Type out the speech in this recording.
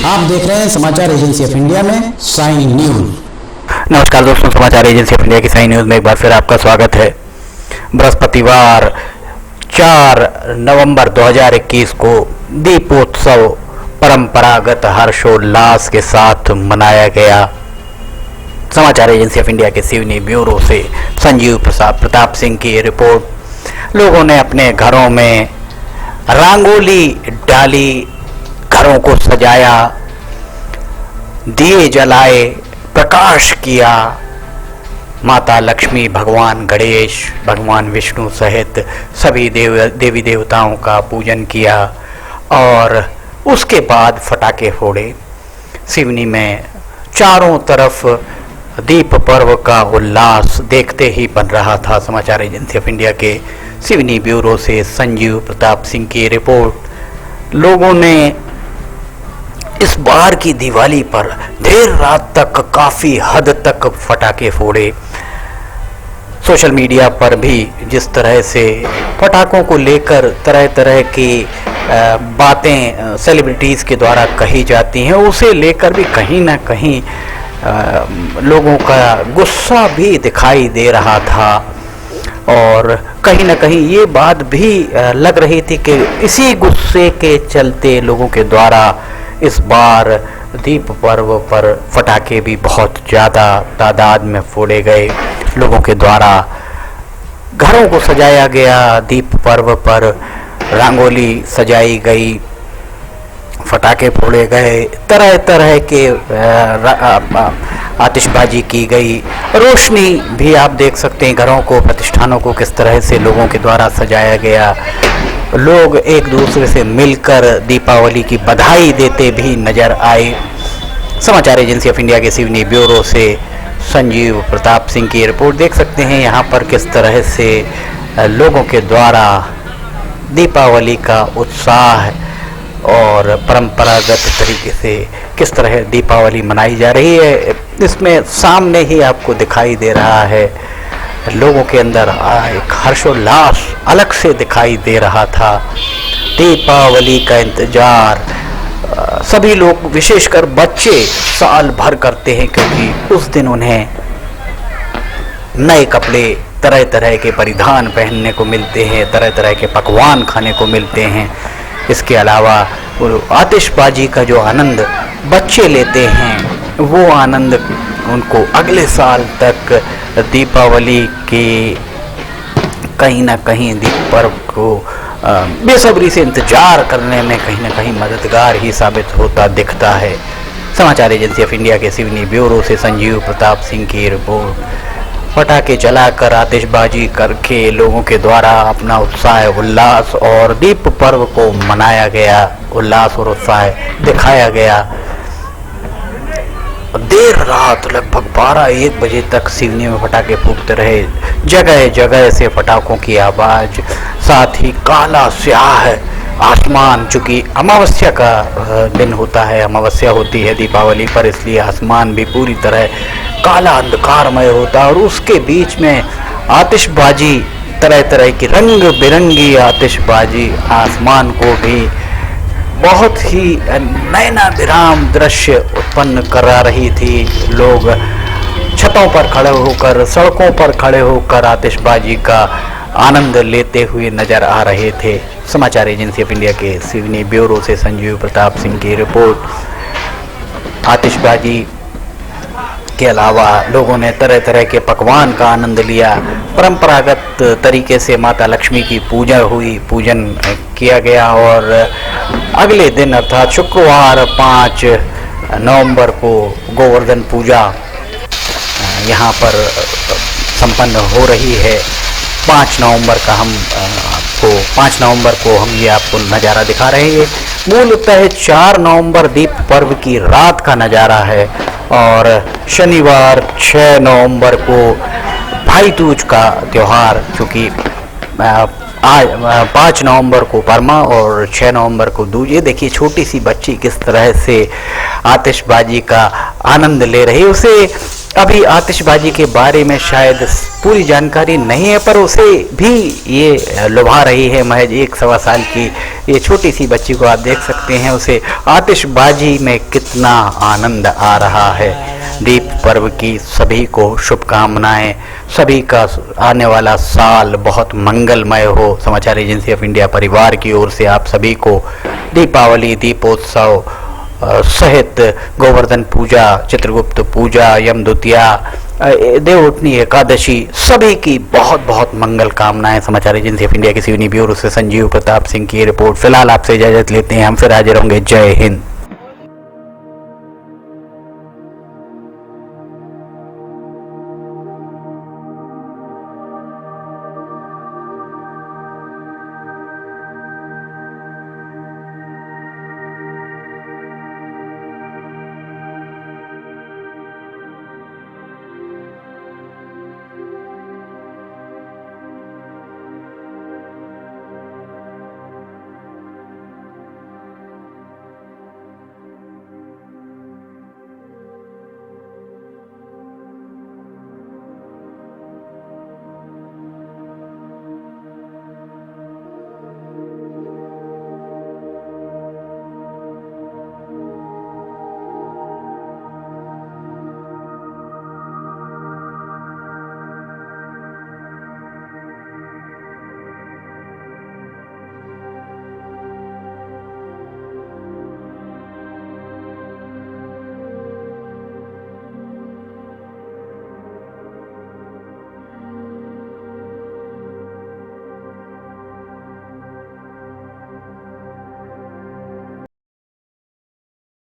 आप देख रहे हैं समाचार एजेंसी ऑफ इंडिया में साइन न्यूज। नमस्कार दोस्तों, समाचार एजेंसी ऑफ इंडिया की साइन न्यूज में एक बार फिर आपका स्वागत है। बृहस्पतिवार 4 नवंबर 2021 को दीपोत्सव परंपरागत हर्षोल्लास के साथ मनाया गया। समाचार एजेंसी ऑफ इंडिया के सिवनी ब्यूरो से संजीव प्रताप सिंह की रिपोर्ट। लोगों ने अपने घरों में रंगोली डाली, घरों को सजाया, दिए जलाए, प्रकाश किया। माता लक्ष्मी, भगवान गणेश, भगवान विष्णु सहित सभी देवी देवताओं का पूजन किया और उसके बाद फटाके फोड़े। सिवनी में चारों तरफ दीप पर्व का उल्लास देखते ही बन रहा था। समाचार एजेंसी ऑफ इंडिया के सिवनी ब्यूरो से संजीव प्रताप सिंह की रिपोर्ट। लोगों ने इस बार की दिवाली पर देर रात तक काफ़ी हद तक फटाके फोड़े। सोशल मीडिया पर भी जिस तरह से पटाखों को लेकर तरह तरह की बातें सेलिब्रिटीज़ के द्वारा कही जाती हैं, उसे लेकर भी कहीं ना कहीं लोगों का गुस्सा भी दिखाई दे रहा था और कहीं ना कहीं ये बात भी लग रही थी कि इसी गुस्से के चलते लोगों के द्वारा इस बार दीप पर्व पर फटाके भी बहुत ज़्यादा तादाद में फोड़े गए। लोगों के द्वारा घरों को सजाया गया, दीप पर्व पर रंगोली सजाई गई, फटाके फोड़े गए, तरह तरह के आतिशबाजी की गई। रोशनी भी आप देख सकते हैं, घरों को, प्रतिष्ठानों को किस तरह से लोगों के द्वारा सजाया गया। लोग एक दूसरे से मिलकर दीपावली की बधाई देते भी नजर आए। समाचार एजेंसी ऑफ इंडिया के सिवनी ब्यूरो से संजीव प्रताप सिंह की रिपोर्ट देख सकते हैं। यहाँ पर किस तरह से लोगों के द्वारा दीपावली का उत्साह और परंपरागत तरीके से किस तरह दीपावली मनाई जा रही है, इसमें सामने ही आपको दिखाई दे रहा है। लोगों के अंदर एक हर्षोल्लास अलग से दिखाई दे रहा था। दीपावली का इंतजार सभी लोग, विशेषकर बच्चे, साल भर करते हैं क्योंकि उस दिन उन्हें नए कपड़े, तरह तरह के परिधान पहनने को मिलते हैं, तरह तरह के पकवान खाने को मिलते हैं। इसके अलावा आतिशबाजी का जो आनंद बच्चे लेते हैं, वो आनंद उनको अगले साल तक दीपावली के कहीं ना कहीं दीप पर्व को बेसब्री से इंतजार करने में कहीं ना कहीं मददगार ही साबित होता दिखता है। समाचार एजेंसी ऑफ इंडिया के सिवनी ब्यूरो से संजीव प्रताप सिंह की रिपोर्ट। पटाखे जलाकर, आतिशबाजी करके लोगों के द्वारा अपना उत्साह, उल्लास और दीप पर्व को मनाया गया, उल्लास और उत्साह दिखाया गया। देर रात लगभग 12-1 बजे तक सिवनी में पटाखे फूटते रहे। जगह जगह से पटाखों की आवाज़, साथ ही काला स्याह आसमान, चूँकि अमावस्या का दिन होता है, अमावस्या होती है दीपावली पर, इसलिए आसमान भी पूरी तरह काला अंधकारमय होता है और उसके बीच में आतिशबाजी, तरह तरह की रंग बिरंगी आतिशबाजी आसमान को भी बहुत ही नयनाभिराम दृश्य उत्पन्न करा रही थी। लोग छतों पर खड़े होकर, सड़कों पर खड़े होकर आतिशबाजी का आनंद लेते हुए नजर आ रहे थे। समाचार एजेंसी ऑफ इंडिया के सिवनी ब्यूरो से संजीव प्रताप सिंह की रिपोर्ट। आतिशबाजी के अलावा लोगों ने तरह तरह के पकवान का आनंद लिया। परंपरागत तरीके से माता लक्ष्मी की पूजन किया गया और अगले दिन अर्थात शुक्रवार 5 नवंबर को गोवर्धन पूजा यहाँ पर संपन्न हो रही है। 5 नवंबर को हम ये आपको नज़ारा दिखा रहे हैं। मूलतः 4 नवंबर दीप पर्व की रात का नज़ारा है और शनिवार 6 नवंबर को भाई दूज का त्यौहार, चूँकि आज 5 नवंबर को परमा और 6 नवंबर को दूज। ये देखिए छोटी सी बच्ची किस तरह से आतिशबाजी का आनंद ले रही है। उसे अभी आतिशबाजी के बारे में शायद पूरी जानकारी नहीं है, पर उसे भी ये लुभा रही है। महज 1-1.25 साल की ये छोटी सी बच्ची को आप देख सकते हैं, उसे आतिशबाजी में कितना आनंद आ रहा है। दीप पर्व की सभी को शुभकामनाएं, सभी का आने वाला साल बहुत मंगलमय हो। समाचार एजेंसी ऑफ इंडिया परिवार की ओर से आप सभी को दीपावली, दीपोत्सव सहित गोवर्धन पूजा, चित्रगुप्त पूजा, यम द्वितीया, देवउठनी एकादशी, सभी की बहुत बहुत मंगल कामनाएं। समाचार एजेंसी ऑफ इंडिया की सिवनी ब्यूरो से संजीव प्रताप सिंह की रिपोर्ट। फिलहाल आपसे इजाजत लेते हैं, हम फिर हाजिर होंगे। जय हिंद।